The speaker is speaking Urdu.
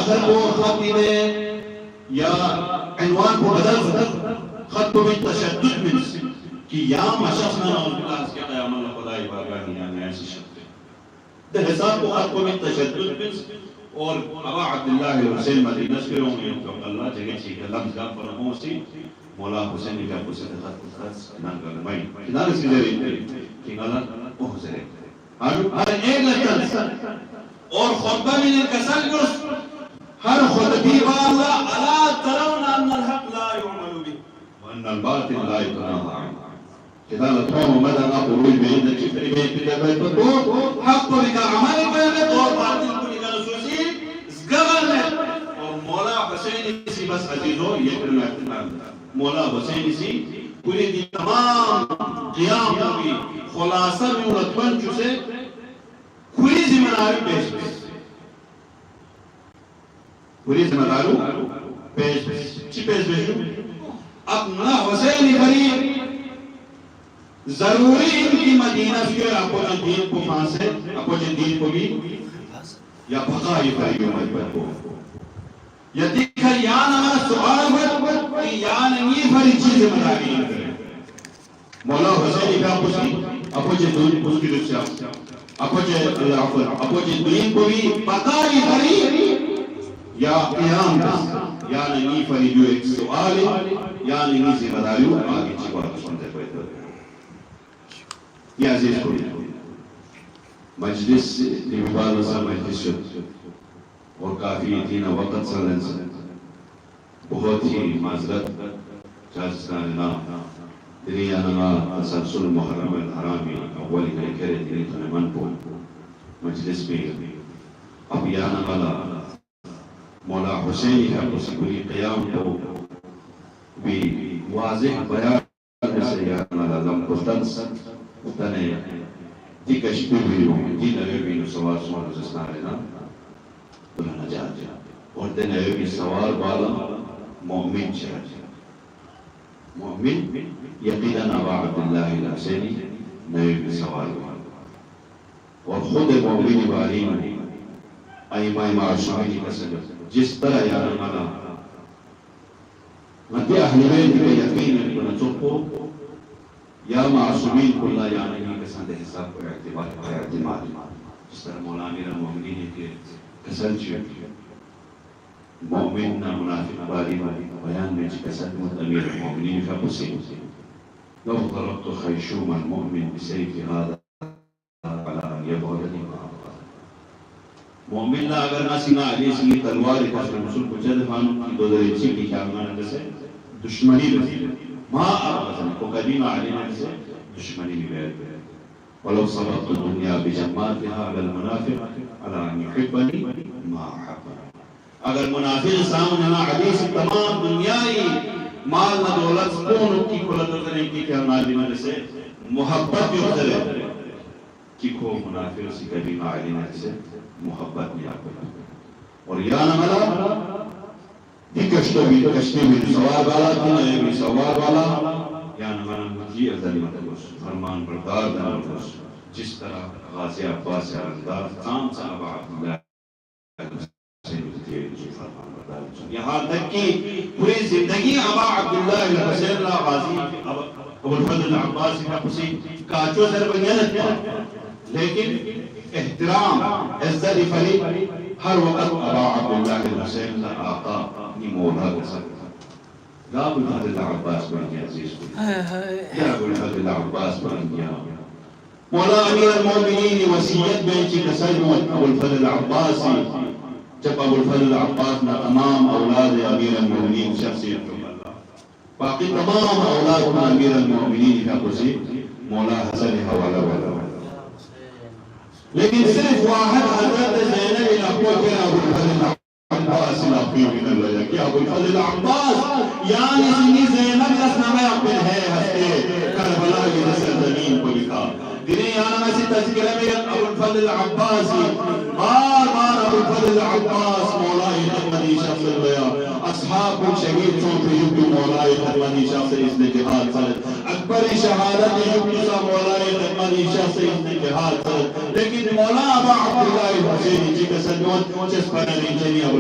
آخر کو خط میں یا عنوان کو بدل خط کو میں تشدد میں کہ یا شخص نہ اس کے قیام اللہ خدای بارگاہ میں ایسی شخص ده حساب کو خط کو میں تشدد میں اور ابا عبداللہ حسین مدینہ سے میں اللہ جگہ چیئے کہ لفظ گا پر ہموسی مولا حسین کا کچھ خط نانگل مائی کنار سی جرے کنالا وہ حسرے ہر ایک لطن اور خطبہ من الکسل جس ہر خطبی والا الا ترون ان الحق لا يعمل به وان الباطل لا يتناهى عنه كذا لطفهم مدى نقول بين الكفر بين كتابات الدور حق بك عمل بين اور باطل کو نکال سوسی زغل اور مولا حسین سی بس عزیزو یہ کرنا احتمال مولا حسین سی پوری دی تمام قیام کی خلاصہ میں لطفن چوسے پوری ذمہ داری پیش پوری ذمہ داری پیش چی پیش پیش اپنا حسین فرید ضروری ان کی مدینہ سے اپنا دین کو پھانسے اپنے دین کو بھی یا بھگائی فرید مجبت کو یا دیکھا یا نمہ سؤال بر کہ یا نمی فرید چیز ذمہ داری مولا حسین کا پوچھی اپنے دین کو کی رسیا اپنے دین کو بھی بھگائی فرید یا قیام یا نمی فرید جو ایک سؤال یا نمی ذمہ داری آگے چی بات سنتے ہوئے یا عزیز کو مجلس دیوبال سا مجلس شد اور کافی دین وقت سالن سے بہت ہی معذرت جاجستان نام دنیا نما تسلسل محرم الحرامی اولی نئے کرے دنی تنمان کو مجلس میں اب یانا والا مولا حسینی کا کسی قیام کو بھی واضح بیان سے یانا والا لم کستنس تنے دیکھش بیویوں جی نویبی سوار سوار زستارینا بلا نجات اور دے نویبی سوار والا مومن چاہتا مومن یقیدن ابا عبداللہ الحسینی نویبی سوار والا اور خود مومن والین ایمہ معاشمی کی قسم جس طرح یارا مانا مدی اہل بیت کے یقین کو نچوکو یا معصومین کو اللہ یعنی کی قسم حساب کو اعتماد جس طرح مولا امیر المومنین کے قسم چیئے مومن نا منافق باری بیان میں چی قسم امیر المومنین کا قسم لو ضربت خیشوم المؤمن بسیف هذا على یبعدنی مومن نا اگر ناسینا علیہ سی تلوار قسم رسول کو جد فانو کی دو در اچھی کی کامانا کسے دشمنی رسی ما أرغزن وقديم علينا دشمني ببيت ولو صبرت الدنيا بجماتها على المنافق على أن يحبني ما أحبني اگر منافق سامنا حدیث تمام دنیای مال نہ دولت کون کی کلت کرنے کی کیا نادمہ سے محبت جو کرے کہ کو منافق سے قدیم علينا سے محبت نہیں آتا اور یا نملا کشتے بھی سوار والا تھی بھی سوار والا یا نمانا مجھے ازلی مطلوس فرمان بردار دنالوس جس طرح غازی عباس ارندار تام سا ابا عبداللہ فرمان بردار یہاں تک کہ پوری زندگی ابا عبداللہ حسین اللہ غازی ابو الفضل عباس کا پسی کاچو سر بنیانت تھا لیکن احترام عزت فرید ہر وقت ابا عبداللہ حسین اللہ آقا مولا کو سکتا یا ابو الفضل عباس بن گیا عزیز کو یا ابو الفضل عباس بن گیا مولا امیر المومنین وسیعت بیچی کسجمت ابو الفضل عباس جب ابو الفضل عباس نے تمام اولاد امیر المومنین شخصیت باقی تمام اولاد امیر المومنین کا کسی مولا حسن حوالہ والا لیکن صرف واحد حضرت زینب الابو کے ابو الفضل عباس نقی من اللہ کہ ابو الفضل عباس یعنی سنی زینب لسنامہ اپنے ہے ہستے کربلا کی نسل زمین کو لکھا دنیں یعنی میں سے تذکرہ میں ابو الفضل عباس بار ابو الفضل عباس مولائی تقمدی شخص گیا اصحاب شہید چون پہ یکی مولائی تقمدی شخص اس نے جہاد سرد اکبر شہادت یکی سا مولائی تقمدی شخص اس نے جہاد سرد لیکن مولا ابا عبداللہ حسین جی کے سجود چس پر نہیں چنی ابو